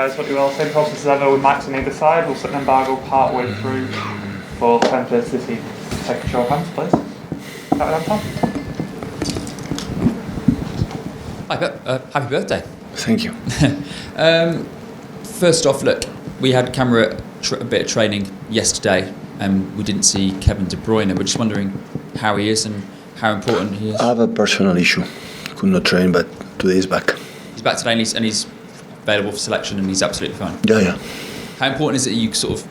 Diaz, what do you all same process as ever with Max on either side? We'll set an embargo part way through for 10th City. Take a show of hands, please. Start with Anton. Hi, happy birthday. Thank you. First off, look, we had camera a bit of training yesterday and we didn't see Kevin De Bruyne. We're just wondering how he is and how important he is. I have a personal issue. Could not train, but today he's back. He's back today and he's available for selection and he's absolutely fine. Yeah. How important is it that you sort of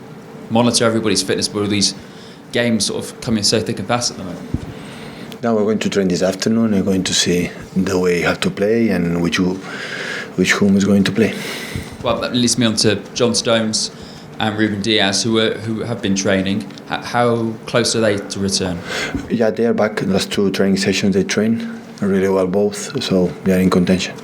monitor everybody's fitness with all these games sort of coming so thick and fast at the moment? Now we're going to train this afternoon. We're going to see the way you have to play and which whom is going to play. Well, that leads me on to John Stones and Ruben Diaz, who have been training. How close are they to return? Yeah, they are back. The last 2 training sessions they train really well both, so they are in contention.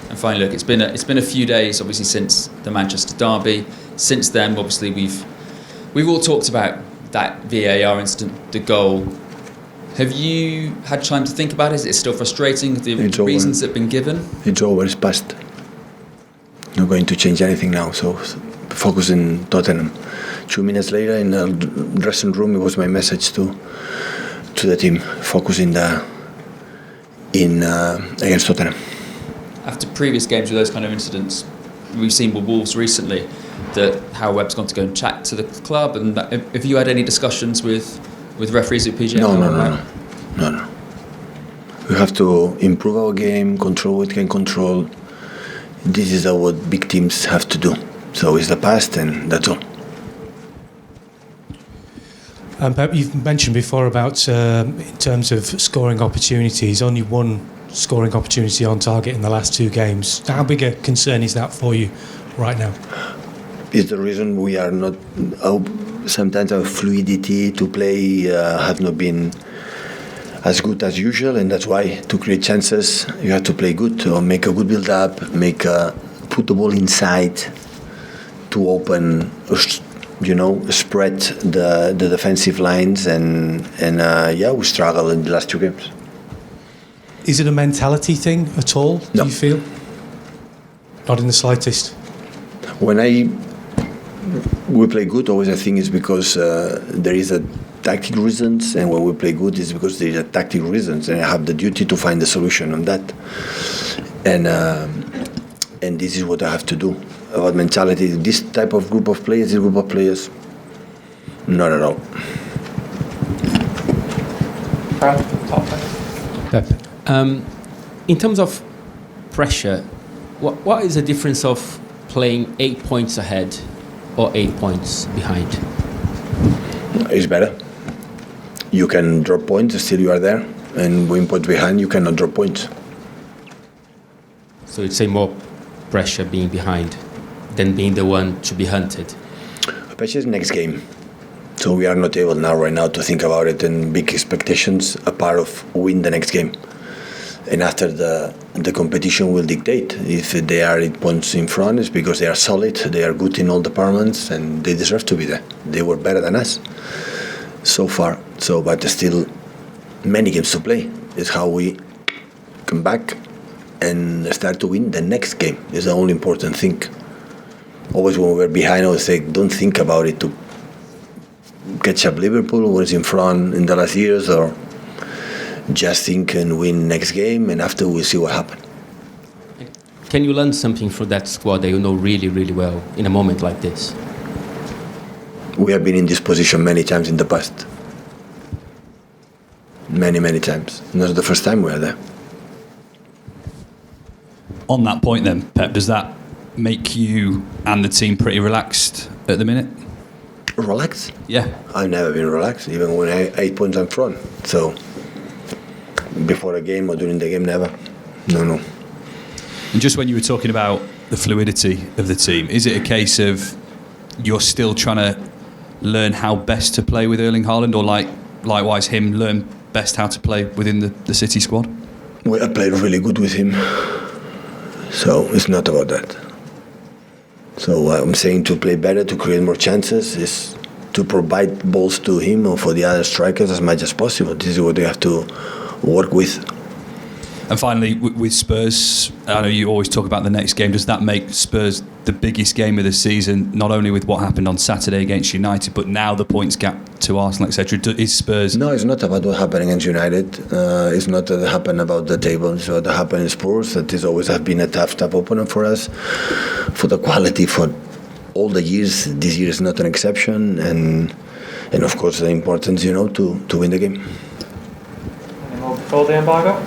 And finally, look, it's been a few days, obviously, since the Manchester derby. Since then, obviously, we've all talked about that VAR incident, the goal. Have you had time to think about it? Is it still frustrating, the reasons that have been given? It's over, it's past. Not going to change anything now, so focus in Tottenham. 2 minutes later in the dressing room, it was my message to the team, focus against Tottenham. After previous games with those kind of incidents, we've seen with Wolves recently that Howard Webb's gone to go and chat to the club. And have you had any discussions with referees at PGA? No. We have to improve our game, control what we can control. This is what big teams have to do. So it's the past and that's all. Pep, you've mentioned before about, in terms of scoring opportunities, only 1 scoring opportunity on target in the last 2 games. How big a concern is that for you right now? It's the reason we are not... sometimes our fluidity to play have not been as good as usual, and that's why to create chances you have to play good, to make a good build-up, put the ball inside to open... spread the defensive lines and we struggle in the last 2 games. Is it a mentality thing at all, do you feel? Not in the slightest? When we play good, always I think it's because there is a tactical reasons, and when we play good it's because there is a tactical reasons, and I have the duty to find the solution on that. And this is what I have to do. About mentality, this type of group of players, not at all. Pep, in terms of pressure, what is the difference of playing 8 points ahead or 8 points behind? It's better. You can drop points, still you are there, and when points behind, you cannot drop points. So you'd say more pressure being behind than being the one to be hunted? Pressure is next game. So we are not able right now to think about it and big expectations, a part of win the next game. And after the competition will dictate. If they are 8 points in front, it's because they are solid, they are good in all departments, and they deserve to be there. They were better than us so far. But still many games to play. It's how we come back and start to win the next game. Is the only important thing. Always when we're behind, I always say, don't think about it to catch up Liverpool who was in front in the last years, or just think and win next game, and after we'll see what happens. Can you learn something from that squad that you know really, really well in a moment like this? We have been in this position many times in the past. Many times. Not the first time we are there. On that point then, Pep, does that make you and the team pretty relaxed at the minute? Relaxed? Yeah. I've never been relaxed, even when I 8 points in front. So, before a game or during the game, never. No. And just when you were talking about the fluidity of the team, is it a case of you're still trying to learn how best to play with Erling Haaland, or likewise him learn best how to play within the City squad? Well, I played really good with him. So it's not about that. So I'm saying to play better, to create more chances, is to provide balls to him or for the other strikers as much as possible. This is what they have to work with. And finally, with Spurs, I know you always talk about the next game. Does that make Spurs the biggest game of the season, not only with what happened on Saturday against United, but now the points gap to Arsenal, etc.? Is Spurs... No, it's not about what happened against United. It's not that it happened about the table. It's what happened in Spurs. That has always have been a tough opponent for us. For the quality for all the years, this year is not an exception. And of course, the importance, to win the game. Any more before the embargo?